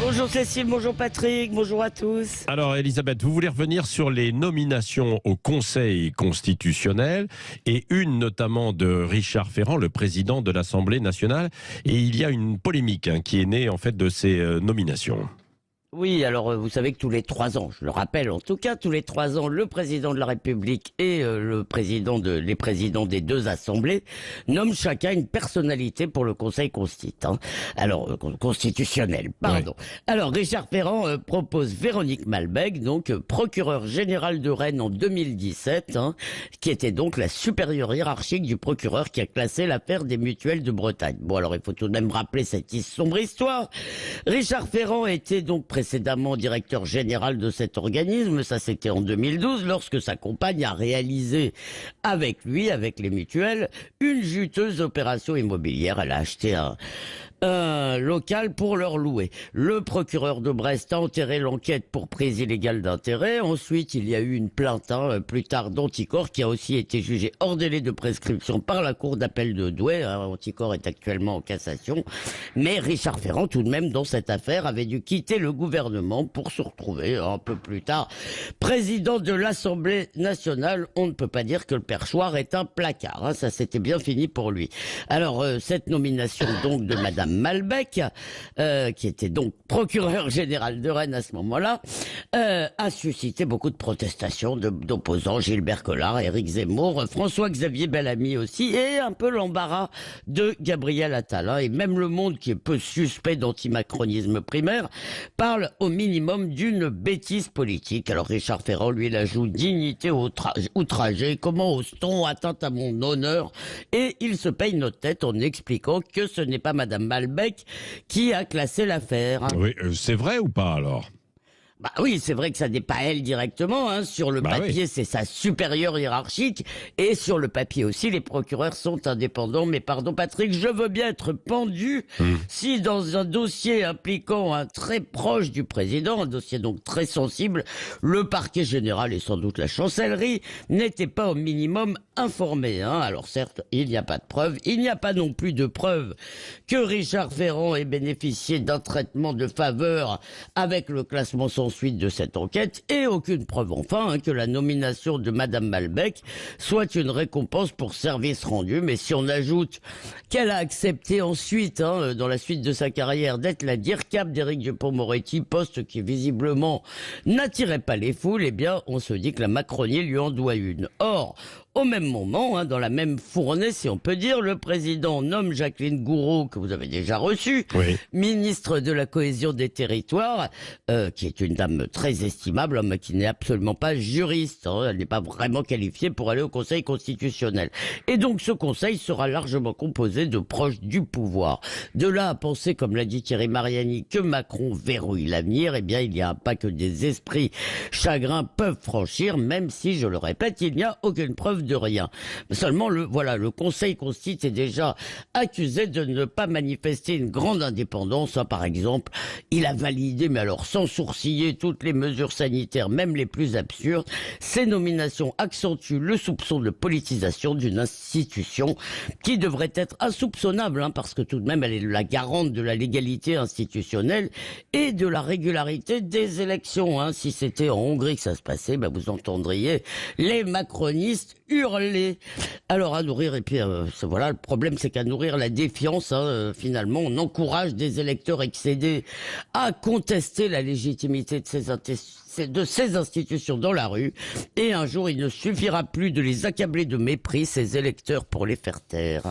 Bonjour Cécile, bonjour Patrick, bonjour à tous. Alors Elisabeth, vous voulez revenir sur les nominations au Conseil constitutionnel et une notamment de Richard Ferrand, le président de l'Assemblée nationale. Et il y a une polémique qui est née en fait de ces nominations. Oui, alors vous savez que tous les 3 ans, je le rappelle en tout cas, tous les 3 ans, le président de la République et les présidents des deux assemblées nomment chacun une personnalité pour le Conseil constitutionnel. Pardon. Oui. Alors Richard Ferrand propose Véronique Malbec, donc procureure générale de Rennes en 2017, qui était donc la supérieure hiérarchique du procureur qui a classé l'affaire des mutuelles de Bretagne. Bon, alors il faut tout de même rappeler cette sombre histoire. Richard Ferrand était donc précédemment directeur général de cet organisme, ça c'était en 2012, lorsque sa compagne a réalisé avec lui, avec les mutuelles, une juteuse opération immobilière. Elle a acheté un local pour leur louer. Le procureur de Brest a enterré l'enquête pour prise illégale d'intérêt. Ensuite, il y a eu une plainte, plus tard, d'Anticor, qui a aussi été jugée hors délai de prescription par la cour d'appel de Douai. Anticor est actuellement en cassation. Mais Richard Ferrand, tout de même, dans cette affaire, avait dû quitter le gouvernement pour se retrouver, un peu plus tard, président de l'Assemblée nationale. On ne peut pas dire que le perchoir est un placard. Ça, c'était bien fini pour lui. Alors, cette nomination, donc, de Madame Malbec, qui était donc procureur général de Rennes à ce moment-là, a suscité beaucoup de protestations d'opposants, Gilbert Collard, Éric Zemmour, François-Xavier Bellamy aussi, et un peu l'embarras de Gabriel Attal. Et même Le Monde, qui est peu suspect d'antimacronisme primaire, parle au minimum d'une bêtise politique. Alors Richard Ferrand, lui, il ajoute dignité outragée, comment ose-t-on, atteinte à mon honneur, et il se paye notre tête en expliquant que ce n'est pas Madame Malbec qui a classé l'affaire. Oui, c'est vrai ou pas alors ? Bah oui, c'est vrai que ça n'est pas elle directement. Sur le papier, oui. c'est sa supérieure hiérarchique. Et sur le papier aussi, les procureurs sont indépendants. Mais pardon Patrick, je veux bien être pendu si dans un dossier impliquant un très proche du président, un dossier donc très sensible, le parquet général et sans doute la chancellerie n'étaient pas au minimum informés. Alors certes, il n'y a pas de preuves. Il n'y a pas non plus de preuves que Richard Ferrand ait bénéficié d'un traitement de faveur avec le classement sans suite de cette enquête, et aucune preuve enfin que la nomination de Madame Malbec soit une récompense pour service rendu. Mais si on ajoute qu'elle a accepté ensuite, dans la suite de sa carrière, d'être la DIRCAP d'Éric Dupond-Moretti, poste qui visiblement n'attirait pas les foules, eh bien on se dit que la Macronie lui en doit une. Or, au même moment, dans la même fournée, si on peut dire, le président nomme Jacqueline Gourault, que vous avez déjà reçue, Oui. ministre de la cohésion des territoires, qui est une dame très estimable, mais qui n'est absolument pas juriste. Elle n'est pas vraiment qualifiée pour aller au Conseil constitutionnel. Et donc ce Conseil sera largement composé de proches du pouvoir. De là à penser, comme l'a dit Thierry Mariani, que Macron verrouille l'avenir, eh bien il n'y a pas que des esprits chagrins peuvent franchir, même si, je le répète, il n'y a aucune preuve de rien. Seulement, le Conseil constitue est déjà accusé de ne pas manifester une grande indépendance. Par exemple, il a validé, mais alors sans sourciller, toutes les mesures sanitaires, même les plus absurdes. Ces nominations accentuent le soupçon de politisation d'une institution qui devrait être insoupçonnable, parce que tout de même, elle est la garante de la légalité institutionnelle et de la régularité des élections. Si c'était en Hongrie que ça se passait, vous entendriez les macronistes hurler. Alors à nourrir, et puis voilà, le problème c'est qu'à nourrir la défiance, finalement, on encourage des électeurs excédés à contester la légitimité de ces institutions dans la rue, et un jour il ne suffira plus de les accabler de mépris, ces électeurs, pour les faire taire.